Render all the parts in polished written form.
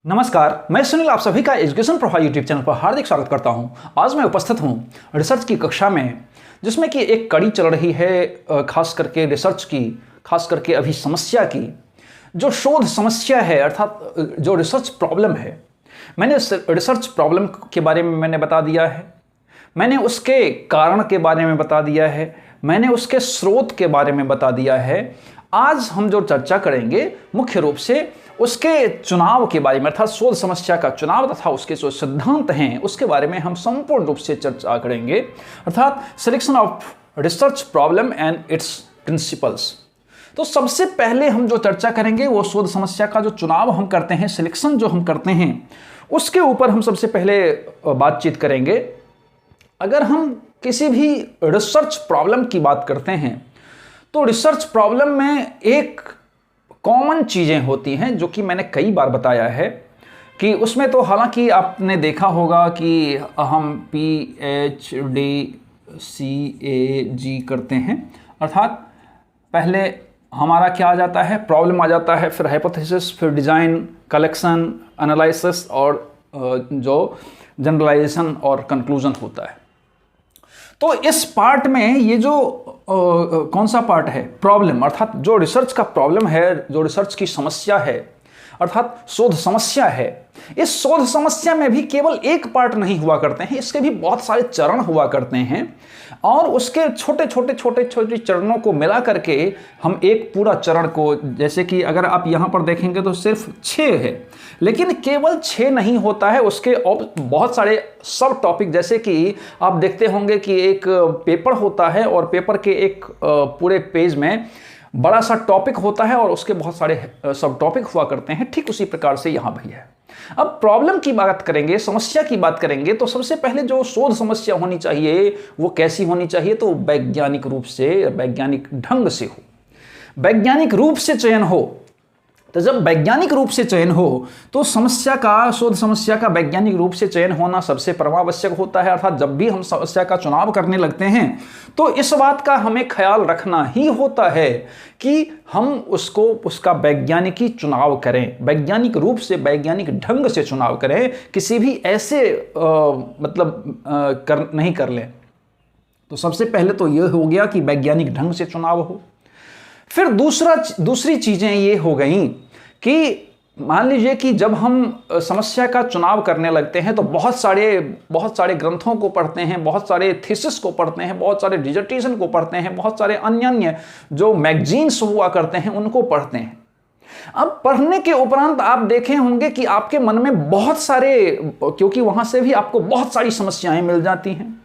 नमस्कार, मैं सुनील आप सभी का एजुकेशन प्रोफाइल यूट्यूब चैनल पर हार्दिक स्वागत करता हूं। आज मैं उपस्थित हूं रिसर्च की कक्षा में, जिसमें कि एक कड़ी चल रही है खास करके रिसर्च की, खास करके अभी समस्या की, जो शोध समस्या है अर्थात जो रिसर्च प्रॉब्लम है। मैंने रिसर्च प्रॉब्लम के बारे में मैंने बता दिया है, मैंने उसके कारण के बारे में बता दिया है, मैंने उसके स्रोत के बारे में बता दिया है। आज हम जो चर्चा करेंगे मुख्य रूप से उसके चुनाव के बारे में, अर्थात शोध समस्या का चुनाव तथा उसके जो सिद्धांत हैं उसके बारे में हम संपूर्ण रूप से चर्चा करेंगे, अर्थात selection of research problem and it's principles. तो सबसे पहले हम जो चर्चा करेंगे वो शोध समस्या का जो चुनाव हम करते हैं, सिलेक्शन जो हम करते हैं, उसके ऊपर हम सबसे पहले बातचीत करेंगे। अगर हम किसी भी रिसर्च प्रॉब्लम की बात करते हैं तो रिसर्च प्रॉब्लम में एक कॉमन चीज़ें होती हैं जो कि मैंने कई बार बताया है कि उसमें तो हालांकि आपने देखा होगा कि हम PhD करते हैं, अर्थात पहले हमारा क्या आ जाता है, प्रॉब्लम आ जाता है, फिर हाइपोथेसिस, फिर डिज़ाइन, कलेक्शन, एनालिसिस और जो जनरलाइजेशन और कंक्लूजन होता है। तो इस पार्ट में ये जो कौन सा पार्ट है, प्रॉब्लम, अर्थात जो रिसर्च का प्रॉब्लम है, जो रिसर्च की समस्या है, अर्थात शोध समस्या है। इस शोध समस्या में भी केवल एक पार्ट नहीं हुआ करते हैं, इसके भी बहुत सारे चरण हुआ करते हैं और उसके छोटे छोटे चरणों को मिला करके हम एक पूरा चरण को, जैसे कि अगर आप यहाँ पर देखेंगे तो सिर्फ 6 है, लेकिन केवल 6 नहीं होता है, उसके बहुत सारे सब टॉपिक, जैसे कि आप देखते होंगे कि एक पेपर होता है और पेपर के एक पूरे पेज में बड़ा सा टॉपिक होता है और उसके बहुत सारे सब टॉपिक हुआ करते हैं। ठीक उसी प्रकार से यहाँ भी है। अब प्रॉब्लम की बात करेंगे, समस्या की बात करेंगे, तो सबसे पहले जो शोध समस्या होनी चाहिए वो कैसी होनी चाहिए, तो वैज्ञानिक रूप से, वैज्ञानिक ढंग से हो, वैज्ञानिक रूप से चयन हो। तो जब वैज्ञानिक रूप से चयन हो तो समस्या का, शोध समस्या का वैज्ञानिक रूप से चयन होना सबसे परमावश्यक होता है। अर्थात जब भी हम समस्या का चुनाव करने लगते हैं तो इस बात का हमें ख्याल रखना ही होता है कि हम उसको, उसका वैज्ञानिकी चुनाव करें, वैज्ञानिक रूप से, वैज्ञानिक ढंग से चुनाव करें, किसी भी ऐसे नहीं कर लें। तो सबसे पहले तो यह हो गया कि वैज्ञानिक ढंग से चुनाव हो। फिर दूसरी चीजें ये हो गई कि मान लीजिए कि जब हम समस्या का चुनाव करने लगते हैं तो बहुत सारे ग्रंथों को पढ़ते हैं, बहुत सारे थीसिस को पढ़ते हैं, बहुत सारे डिसर्टेशन को पढ़ते हैं, बहुत सारे अन्य जो मैगजीन्स हुआ करते हैं उनको पढ़ते हैं। अब पढ़ने के उपरांत आप देखे होंगे कि आपके मन में बहुत सारे, क्योंकि वहां से भी आपको बहुत सारी समस्याएं मिल जाती हैं।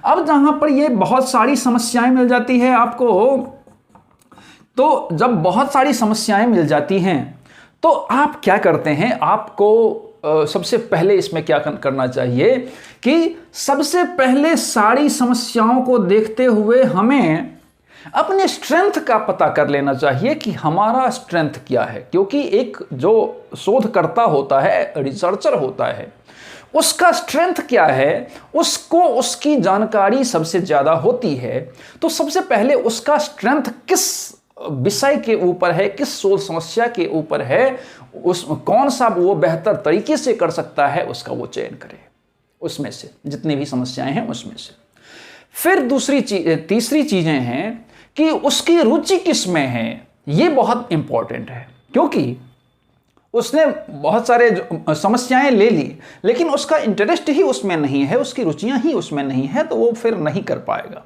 अब जहां पर ये बहुत सारी समस्याएं मिल जाती है आपको, तो जब बहुत सारी समस्याएं मिल जाती हैं तो आप क्या करते हैं, आपको सबसे पहले इसमें क्या करना चाहिए कि सबसे पहले सारी समस्याओं को देखते हुए हमें अपने स्ट्रेंथ का पता कर लेना चाहिए कि हमारा स्ट्रेंथ क्या है। क्योंकि एक जो शोधकर्ता होता है, रिसर्चर होता है, उसका स्ट्रेंथ क्या है, उसको उसकी जानकारी सबसे ज़्यादा होती है। तो सबसे पहले उसका स्ट्रेंथ किस विषय के ऊपर है, किस शोध समस्या के ऊपर है, उस कौन सा वो बेहतर तरीके से कर सकता है, उसका वो चयन करे, उसमें से जितनी भी समस्याएं हैं उसमें से। फिर तीसरी चीजें हैं कि उसकी रुचि किस में है। ये बहुत इंपॉर्टेंट है, क्योंकि उसने बहुत सारे समस्याएं ले ली लेकिन उसका इंटरेस्ट ही उसमें नहीं है, उसकी रुचियां ही उसमें नहीं है, तो वो फिर नहीं कर पाएगा।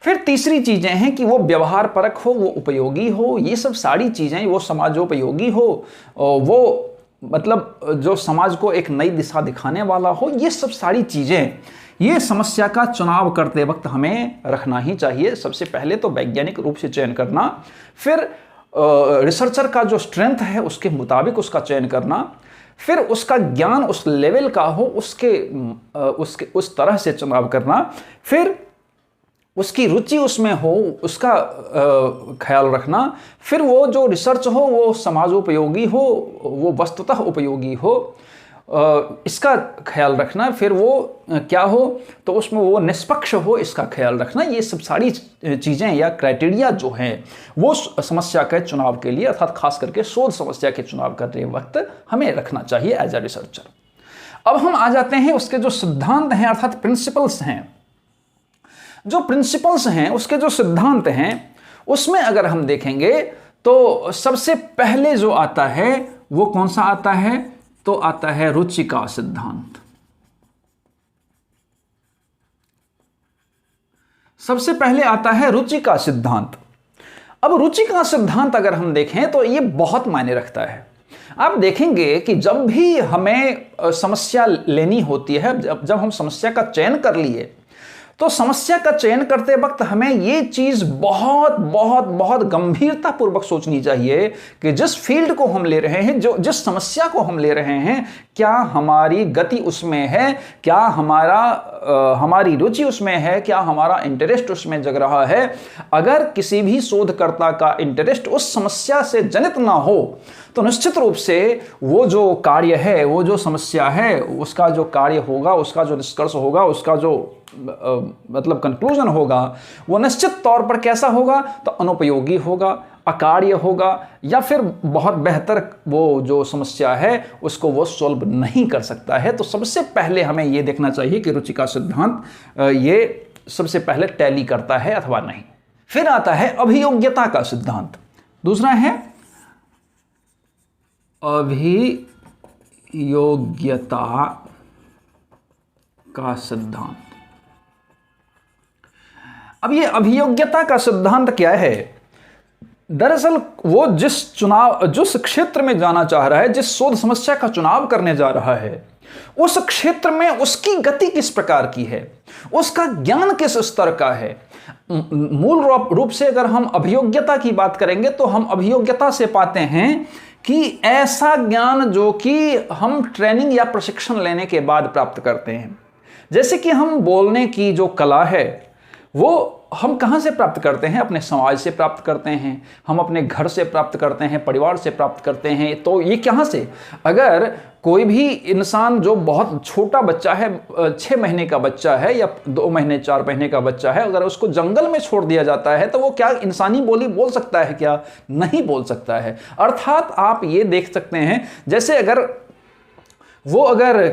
फिर तीसरी चीजें हैं कि वो व्यवहार परक हो, वो उपयोगी हो, ये सब सारी चीजें, वो समाजोपयोगी हो, वो मतलब जो समाज को एक नई दिशा दिखाने वाला हो, ये सब सारी चीजें, ये समस्या का चुनाव करते वक्त हमें रखना ही चाहिए। सबसे पहले तो वैज्ञानिक रूप से चयन करना, फिर रिसर्चर का जो स्ट्रेंथ है उसके मुताबिक उसका चयन करना, फिर उसका ज्ञान उस लेवल का हो, उसके उस तरह से चुनाव करना, फिर उसकी रुचि उसमें हो, उसका ख्याल रखना, फिर वो जो रिसर्च हो वो समाजोपयोगी हो, वो वस्तुतः उपयोगी हो, इसका ख्याल रखना, फिर वो क्या हो तो उसमें वो निष्पक्ष हो, इसका ख्याल रखना। ये सब सारी चीज़ें या क्राइटेरिया जो हैं वो समस्या के चुनाव के लिए, अर्थात खास करके शोध समस्या के चुनाव करते वक्त हमें रखना चाहिए एज ए रिसर्चर। अब हम आ जाते हैं उसके जो सिद्धांत हैं, अर्थात प्रिंसिपल्स हैं। जो प्रिंसिपल्स हैं, उसके जो सिद्धांत हैं, उसमें अगर हम देखेंगे तो सबसे पहले जो आता है वो कौन सा आता है, तो आता है रुचि का सिद्धांत। सबसे पहले आता है रुचि का सिद्धांत। अब रुचि का सिद्धांत अगर हम देखें तो ये बहुत मायने रखता है। आप देखेंगे कि जब भी हमें समस्या लेनी होती है, जब हम समस्या का चयन कर लिए, तो समस्या का चयन करते वक्त हमें ये चीज बहुत बहुत बहुत गंभीरता पूर्वक सोचनी चाहिए कि जिस फील्ड को हम ले रहे हैं, जिस समस्या को हम ले रहे हैं, क्या हमारी गति उसमें है, क्या हमारी रुचि उसमें है, क्या हमारा इंटरेस्ट उसमें जग रहा है। अगर किसी भी शोधकर्ता का इंटरेस्ट उस समस्या से जनित ना हो तो निश्चित रूप से वो जो कार्य है, वो जो समस्या है, उसका जो कार्य होगा, उसका जो निष्कर्ष होगा, उसका जो मतलब कंक्लूजन होगा, वो निश्चित तौर पर कैसा होगा, तो अनुपयोगी होगा, अकार्य होगा, या फिर बहुत बेहतर वो जो समस्या है उसको वो सॉल्व नहीं कर सकता है। तो सबसे पहले हमें ये देखना चाहिए कि रुचि का सिद्धांत ये सबसे पहले टैली करता है अथवा नहीं। फिर आता है अभियोग्यता का सिद्धांत। दूसरा है अभियोग्यता का सिद्धांत। अब ये अभियोग्यता का सिद्धांत क्या है? दरअसल वो जिस क्षेत्र में जाना चाह रहा है, जिस शोध समस्या का चुनाव करने जा रहा है, उस क्षेत्र में उसकी गति किस प्रकार की है, उसका ज्ञान किस स्तर का है। मूल रूप से अगर हम अभियोग्यता की बात करेंगे तो हम अभियोग्यता से पाते हैं कि ऐसा ज्ञान जो कि हम ट्रेनिंग या प्रशिक्षण लेने के बाद प्राप्त करते हैं। जैसे कि हम बोलने की जो कला है वो हम कहाँ से प्राप्त करते हैं? अपने समाज से प्राप्त करते हैं, हम अपने घर से प्राप्त करते हैं, परिवार से प्राप्त करते हैं। तो ये कहाँ से? अगर कोई भी इंसान जो बहुत छोटा बच्चा है, 6 महीने का बच्चा है या 2 महीने 4 महीने का बच्चा है, अगर उसको जंगल में छोड़ दिया जाता है तो वो क्या इंसानी बोली बोल सकता है? क्या नहीं बोल सकता है। अर्थात आप ये देख सकते हैं, जैसे अगर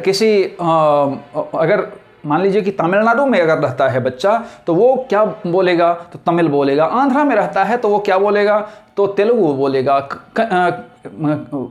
किसी अगर मान लीजिए कि तमिलनाडु में अगर रहता है बच्चा तो वो क्या बोलेगा? तो तमिल बोलेगा। आंध्रा में रहता है तो वो क्या बोलेगा? तो तेलुगु बोलेगा।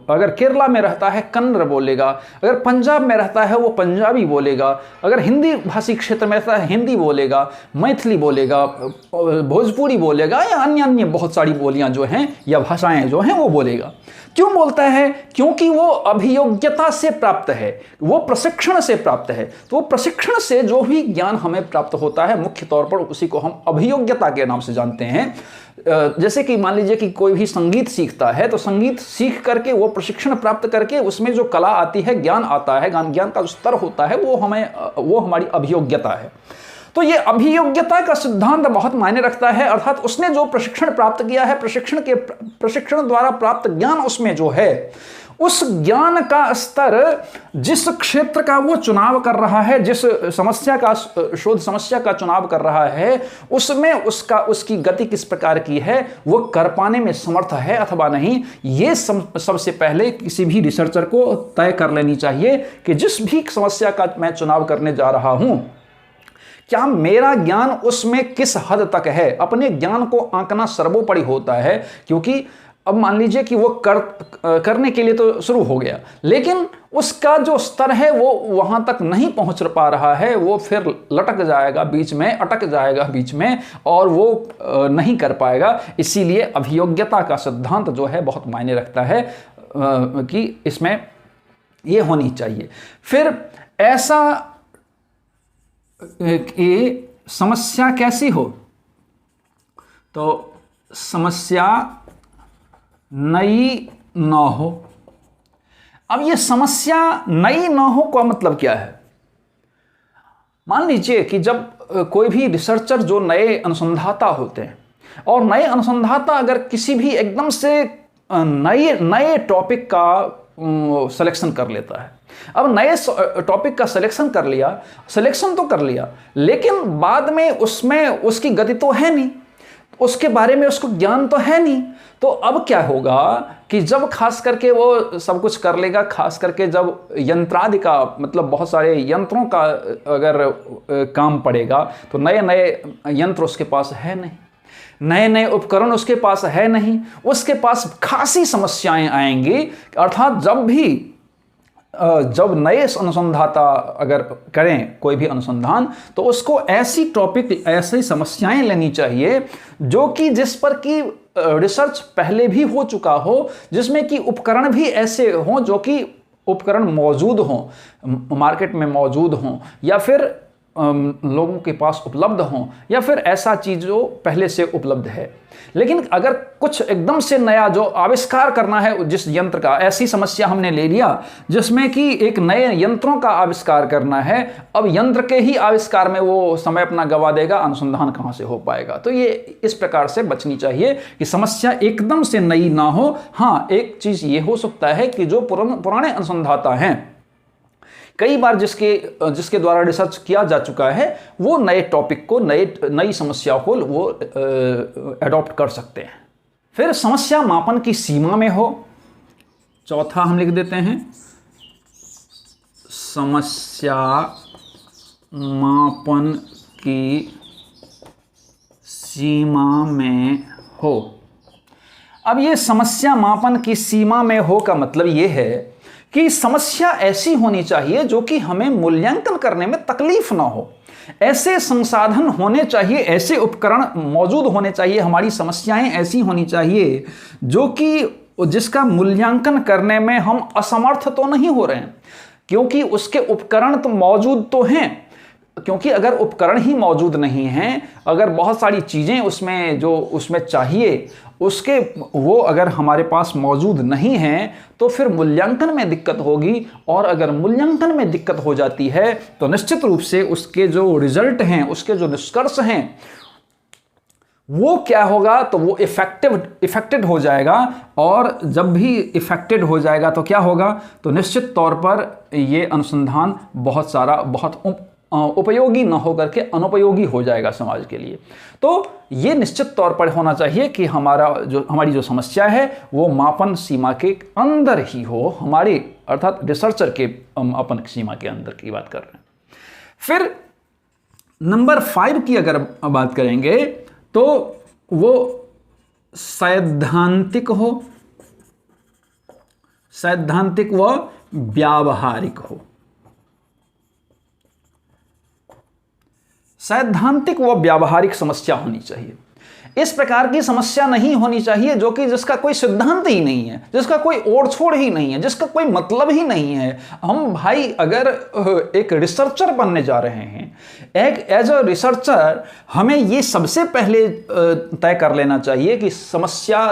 अगर केरला में रहता है कन्नड़ बोलेगा। अगर पंजाब में रहता है वो पंजाबी बोलेगा। अगर हिंदी भाषी क्षेत्र में रहता है हिंदी बोलेगा, मैथिली बोलेगा, भोजपुरी बोलेगा, या अन्य बहुत सारी बोलियां जो हैं या भाषाएं जो हैं वो बोलेगा। क्यों बोलता है? क्योंकि वो अभियोग्यता से प्राप्त है, वो प्रशिक्षण से प्राप्त है। तो वो प्रशिक्षण से जो भी ज्ञान हमें प्राप्त होता है, मुख्य तौर पर उसी को हम अभियोग्यता के नाम से जानते हैं। जैसे कि मान लीजिए कि कोई भी संगीत सीखता है तो संगीत सीख करके वो प्रशिक्षण प्राप्त करके उसमें जो कला आती है, ज्ञान आता है, ज्ञान का जो स्तर होता है वो हमारी अभियोग्यता है। तो ये अभियोग्यता का सिद्धांत बहुत मायने रखता है। अर्थात उसने जो प्रशिक्षण प्राप्त किया है, प्रशिक्षण द्वारा प्राप्त ज्ञान उसमें जो है, उस ज्ञान का स्तर जिस क्षेत्र का वो चुनाव कर रहा है, जिस समस्या का शोध समस्या का चुनाव कर रहा है, उसमें उसकी गति किस प्रकार की है, वो कर पाने में समर्थ है अथवा नहीं। ये सबसे पहले किसी भी रिसर्चर को तय कर लेनी चाहिए कि जिस भी समस्या का मैं चुनाव करने जा रहा हूं, क्या मेरा ज्ञान उसमें किस हद तक है। अपने ज्ञान को आंकना सर्वोपरि होता है, क्योंकि अब मान लीजिए कि वो करने के लिए तो शुरू हो गया, लेकिन उसका जो स्तर है वो वहां तक नहीं पहुंच पा रहा है, वो फिर लटक जाएगा बीच में, अटक जाएगा बीच में, और वो नहीं कर पाएगा। इसीलिए अभियोग्यता का सिद्धांत जो है बहुत मायने रखता है कि इसमें ये होनी चाहिए। फिर ऐसा कि समस्या कैसी हो, तो समस्या नई न हो। अब ये समस्या नई न हो का मतलब क्या है? मान लीजिए कि जब कोई भी रिसर्चर जो नए अनुसंधाता होते हैं, और नए अनुसंधाता अगर किसी भी एकदम से नए टॉपिक का सिलेक्शन कर लेता है। अब नए टॉपिक का सिलेक्शन कर लिया, सिलेक्शन तो कर लिया, लेकिन बाद में उसमें उसकी गति तो है नहीं, उसके बारे में उसको ज्ञान तो है नहीं। तो अब क्या होगा कि जब खास करके वो सब कुछ कर लेगा, खास करके जब यंत्रादि का मतलब बहुत सारे यंत्रों का अगर काम पड़ेगा, तो नए नए यंत्र उसके पास है नहीं, नए नए उपकरण उसके पास है नहीं, उसके पास खासी समस्याएं आएंगी। अर्थात जब नए अनुसंधाता अगर करें कोई भी अनुसंधान, तो उसको ऐसी टॉपिक, ऐसी समस्याएं लेनी चाहिए जो कि जिस पर कि रिसर्च पहले भी हो चुका हो, जिसमें कि उपकरण भी ऐसे हों जो कि उपकरण मौजूद हों, मार्केट में मौजूद हों, या फिर लोगों के पास उपलब्ध हों, या फिर ऐसा चीज़ जो पहले से उपलब्ध है। लेकिन अगर कुछ एकदम से नया जो आविष्कार करना है जिस यंत्र का, ऐसी समस्या हमने ले लिया जिसमें कि एक नए यंत्रों का आविष्कार करना है, अब यंत्र के ही आविष्कार में वो समय अपना गवा देगा, अनुसंधान कहाँ से हो पाएगा। तो ये इस प्रकार से बचनी चाहिए कि समस्या एकदम से नई ना हो। हाँ, एक चीज़ ये हो सकता है कि जो पुराने अनुसंधाता हैं, कई बार जिसके द्वारा रिसर्च किया जा चुका है, वो नए टॉपिक को, नई समस्या को वो अडॉप्ट कर सकते हैं। फिर समस्या मापन की सीमा में हो, चौथा हम लिख देते हैं समस्या मापन की सीमा में हो। अब ये समस्या मापन की सीमा में हो का मतलब ये है कि समस्या ऐसी होनी चाहिए जो कि हमें मूल्यांकन करने में तकलीफ ना हो। ऐसे संसाधन होने चाहिए, ऐसे उपकरण मौजूद होने चाहिए, हमारी समस्याएं ऐसी होनी चाहिए जो कि जिसका मूल्यांकन करने में हम असमर्थ तो नहीं हो रहे हैं, क्योंकि उसके उपकरण तो मौजूद तो हैं। क्योंकि अगर उपकरण ही मौजूद नहीं हैं, अगर बहुत सारी चीज़ें उसमें चाहिए, उसके वो अगर हमारे पास मौजूद नहीं हैं, तो फिर मूल्यांकन में दिक्कत होगी। और अगर मूल्यांकन में दिक्कत हो जाती है तो निश्चित रूप से उसके जो रिजल्ट हैं, उसके जो निष्कर्ष हैं, वो क्या होगा, तो वो इफेक्टेड हो जाएगा। और जब भी इफेक्टेड हो जाएगा तो क्या होगा, तो निश्चित तौर पर ये अनुसंधान बहुत उपयोगी न होकर के अनुपयोगी हो जाएगा समाज के लिए। तो ये निश्चित तौर पर होना चाहिए कि हमारी जो समस्या है वो मापन सीमा के अंदर ही हो, हमारी अर्थात रिसर्चर के मापन सीमा के अंदर की बात कर रहे हैं। फिर नंबर 5 की अगर बात करेंगे तो वो सैद्धांतिक हो, सैद्धांतिक व व्यावहारिक हो। सैद्धांतिक व व्यावहारिक समस्या होनी चाहिए। इस प्रकार की समस्या नहीं होनी चाहिए जो कि जिसका कोई सिद्धांत ही नहीं है, जिसका कोई ओर छोड़ ही नहीं है, जिसका कोई मतलब ही नहीं है। हम भाई अगर एक रिसर्चर बनने जा रहे हैं, एज अ रिसर्चर हमें ये सबसे पहले तय कर लेना चाहिए कि समस्या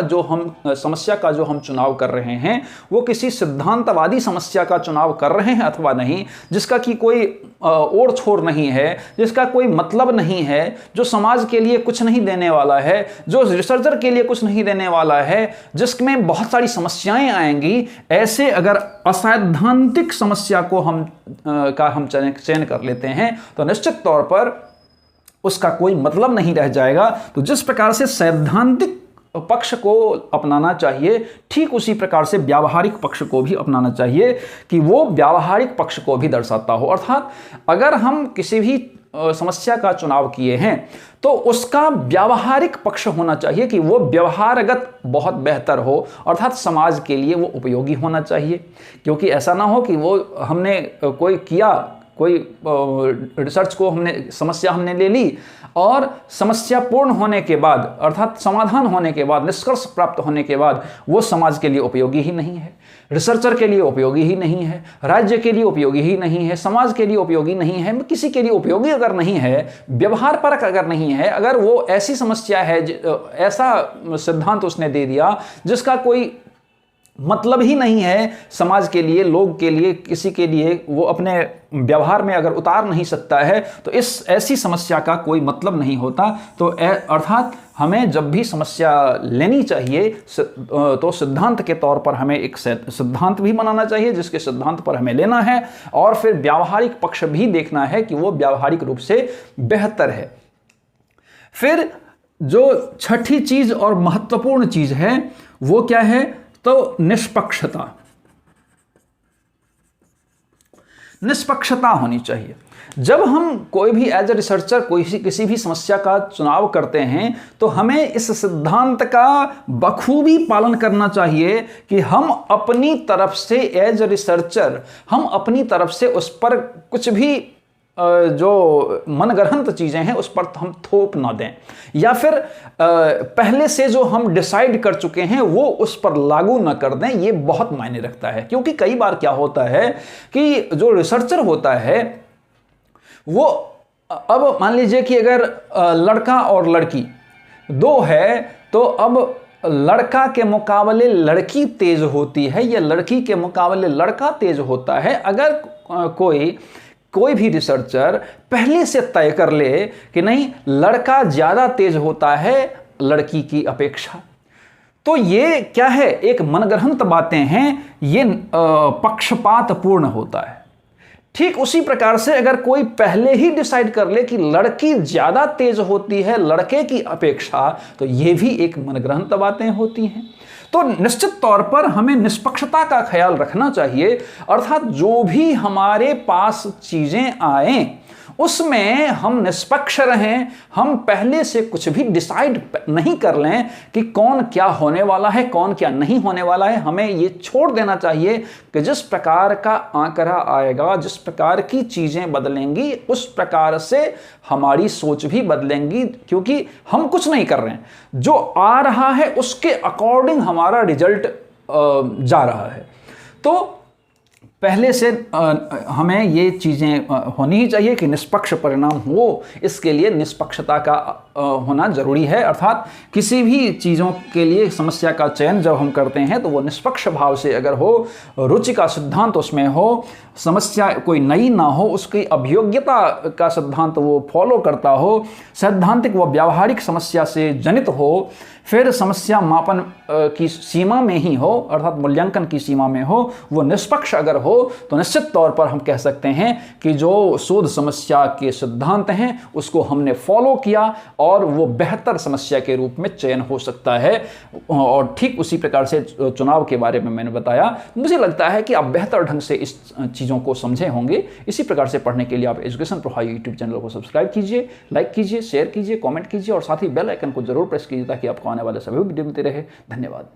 का जो हम चुनाव कर रहे हैं वो किसी सिद्धांतवादी समस्या का चुनाव कर रहे हैं अथवा नहीं, जिसका कि कोई ओर छोर नहीं है, जिसका कोई मतलब नहीं है, जो समाज के लिए कुछ नहीं देने वाला है, जो रिसर्चर के लिए कुछ नहीं देने वाला है, जिसमें बहुत सारी समस्याएं आएंगी। ऐसे अगर असैद्धांतिक समस्या को हम चयन कर लेते हैं तो निश्चित तौर पर उसका कोई मतलब नहीं रह जाएगा। तो जिस प्रकार से सैद्धांतिक पक्ष को अपनाना चाहिए, ठीक उसी प्रकार से व्यावहारिक पक्ष को भी अपनाना चाहिए कि वो व्यावहारिक पक्ष को भी दर्शाता हो। अर्थात अगर हम किसी भी समस्या का चुनाव किए हैं तो उसका व्यावहारिक पक्ष होना चाहिए कि वो व्यवहारगत बहुत बेहतर हो, अर्थात समाज के लिए वो उपयोगी होना चाहिए। क्योंकि ऐसा ना हो कि वो हमने कोई रिसर्च को समस्या हमने ले ली और समस्या पूर्ण होने के बाद, अर्थात समाधान होने के बाद, निष्कर्ष प्राप्त होने के बाद वो समाज के लिए उपयोगी ही नहीं है, रिसर्चर के लिए उपयोगी ही नहीं है, राज्य के लिए उपयोगी ही नहीं है, समाज के लिए उपयोगी नहीं है, किसी के लिए उपयोगी अगर नहीं है, व्यवहार परक अगर नहीं है, अगर वो ऐसी समस्या है, ऐसा सिद्धांत उसने दे दिया जिसका कोई मतलब ही नहीं है समाज के लिए, लोग के लिए, किसी के लिए, वो अपने व्यवहार में अगर उतार नहीं सकता है तो इस ऐसी समस्या का कोई मतलब नहीं होता। तो अर्थात हमें जब भी समस्या लेनी चाहिए तो सिद्धांत के तौर पर हमें एक सिद्धांत भी बनाना चाहिए जिसके सिद्धांत पर हमें लेना है, और फिर व्यावहारिक पक्ष भी देखना है कि वो व्यावहारिक रूप से बेहतर है। फिर जो छठी चीज और महत्वपूर्ण चीज है वो क्या है, तो निष्पक्षता। निष्पक्षता होनी चाहिए। जब हम कोई भी एज ए रिसर्चर किसी भी समस्या का चुनाव करते हैं तो हमें इस सिद्धांत का बखूबी पालन करना चाहिए कि हम अपनी तरफ से एज ए रिसर्चर हम अपनी तरफ से उस पर कुछ भी जो मनगढ़ंत चीजें हैं उस पर हम थोप ना दें, या फिर पहले से जो हम डिसाइड कर चुके हैं वो उस पर लागू ना कर दें। ये बहुत मायने रखता है, क्योंकि कई बार क्या होता है कि जो रिसर्चर होता है वो, अब मान लीजिए कि अगर लड़का और लड़की दो है तो अब लड़का के मुकाबले लड़की तेज होती है या लड़की के मुकाबले लड़का तेज होता है। अगर कोई भी रिसर्चर पहले से तय कर ले कि नहीं, लड़का ज्यादा तेज होता है लड़की की अपेक्षा, तो ये क्या है, एक मनगढ़ंत बातें हैं, ये पक्षपातपूर्ण होता है। ठीक उसी प्रकार से अगर कोई पहले ही डिसाइड कर ले कि लड़की ज्यादा तेज होती है लड़के की अपेक्षा, तो ये भी एक मनगढ़ंत बातें होती हैं। तो निश्चित तौर पर हमें निष्पक्षता का ख्याल रखना चाहिए, अर्थात जो भी हमारे पास चीजें आए उसमें हम निष्पक्ष रहें। हम पहले से कुछ भी डिसाइड नहीं कर लें कि कौन क्या होने वाला है, कौन क्या नहीं होने वाला है। हमें ये छोड़ देना चाहिए कि जिस प्रकार का आंकड़ा आएगा, जिस प्रकार की चीजें बदलेंगी, उस प्रकार से हमारी सोच भी बदलेंगी, क्योंकि हम कुछ नहीं कर रहे हैं, जो आ रहा है उसके अकॉर्डिंग हमारा रिजल्ट जा रहा है। तो पहले से हमें ये चीज़ें होनी ही चाहिए कि निष्पक्ष परिणाम हो, इसके लिए निष्पक्षता का होना जरूरी है। अर्थात किसी भी चीज़ों के लिए समस्या का चयन जब हम करते हैं तो वो निष्पक्ष भाव से अगर हो, रुचि का सिद्धांत उसमें हो, समस्या कोई नई ना हो, उसकी अभियोग्यता का सिद्धांत वो फॉलो करता हो, सैद्धांतिक व व्यावहारिक समस्या से जनित हो, फिर समस्या मापन की सीमा में ही हो, अर्थात मूल्यांकन की सीमा में हो, वो निष्पक्ष अगर हो, तो निश्चित तौर पर हम कह सकते हैं कि जो शोध समस्या के सिद्धांत हैं उसको हमने फॉलो किया और वो बेहतर समस्या के रूप में चयन हो सकता है। और ठीक उसी प्रकार से चुनाव के बारे में मैंने बताया। मुझे लगता है कि आप बेहतर ढंग से इस चीज़ों को समझे होंगे। इसी प्रकार से पढ़ने के लिए आप एजुकेशन प्रोफाइल यूट्यूब चैनल को सब्सक्राइब कीजिए, लाइक कीजिए, शेयर कीजिए, कमेंट कीजिए और साथ ही बेल आइकन को जरूर प्रेस कीजिए ताकि आपको आने वाले सभी वीडियो मिलते रहे। धन्यवाद।